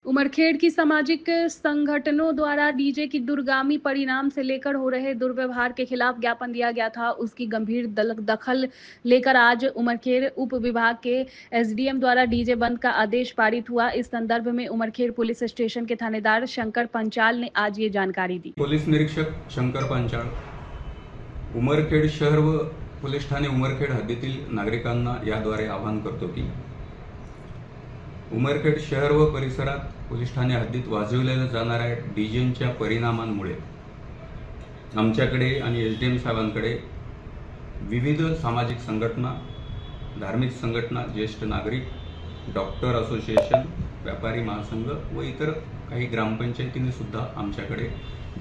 उमरखेड़ की सामाजिक संगठनों द्वारा डीजे की दूरगामी परिणाम से लेकर हो रहे दुर्व्यवहार के खिलाफ ज्ञापन दिया गया था। उसकी गंभीर दखल लेकर आज उमरखेड़ उप विभाग के एसडीएम द्वारा डीजे बंद का आदेश पारित हुआ। इस संदर्भ में उमरखेड़ पुलिस स्टेशन के थानेदार शंकर पंचाल ने आज ये जानकारी दी। पुलिस निरीक्षक शंकर पंचाल, उमरखेड़ शहर व पोलीस ठाणे उमरखेड़ हद्दीतील नागरिकांना याद्वारे आवाहन करतो की उमरखेड़ शहर व परिसरात पोलीस ठाणे हद्दीत वाजवल्या जाणाऱ्या डीजेच्या परिणामांमुळे आमच्याकडे आणि एसडीएम साहेबांकडे विविध सामाजिक संघटना, धार्मिक संघटना, ज्येष्ठ नागरिक, डॉक्टर असोसिएशन, व्यापारी महासंघ व इतर काही ग्रामपंचायतींनी सुद्धा आमच्याकडे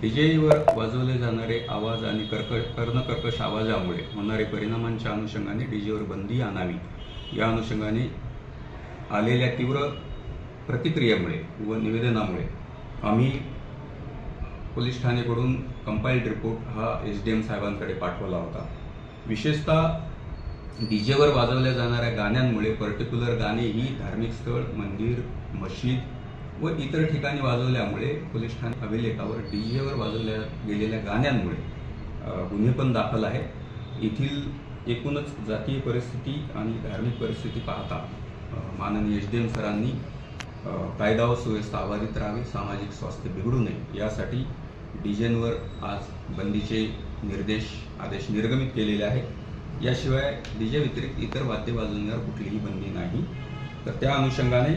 डीजेवर वाजवले जाणारे आवाज आणि कर्णकर्कश आवाजामुळे होणारे परिणामांच्या अनुषंगाने डीजेवर बंदी आणावी या अनुषंगाने आलेल्या तीव्र प्रतिक्रियेमुळे व निवेदनामुळे आम्ही पोलीस ठाणेकडून कंपाइल्ड रिपोर्ट हा एसडीएम साहेबांकडे पाठवला होता। विशेषतः डीजेवर वाजवल्या जाणाऱ्या गाण्यांमुळे पर्टिक्युलर गाणे ही धार्मिक स्थळ, मंदिर, मशीद व इतर ठिकाणी वाजवल्यामुळे पोलीस ठाणे अभिलेखावर डीजेवर वाजवल्या गेलेल्या गाण्यांमुळे गुन्हे पण दाखल आहे। येथील एकूणच जातीय परिस्थिती आणि धार्मिक परिस्थिती पाहता माननीय एसडीएम सरांनी कायदा व सुव्यवस्था अबाधित राहावी, सामाजिक स्वास्थ्य बिघडू नये यासाठी डीजेंवर आज बंदीचे आदेश निर्गमित केलेले आहेत। याशिवाय डीजे व्यतिरिक्त इतर वाद्य वाजवण्यावर कुठलीही बंदी नाही। तर त्या अनुषंगाने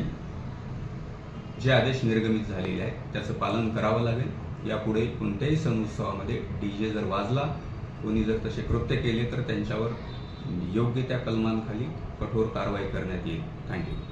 जे आदेश निर्गमित झालेले आहेत त्याचं पालन करावं लागेल। यापुढे कोणत्याही सण उत्सवामध्ये डीजे जर वाजला, कोणी जर तसे कृत्य केले तर त्यांच्यावर योग्य त्या कलमांखाली कठोर कारवाई करण्यात येईल। थँक्यू।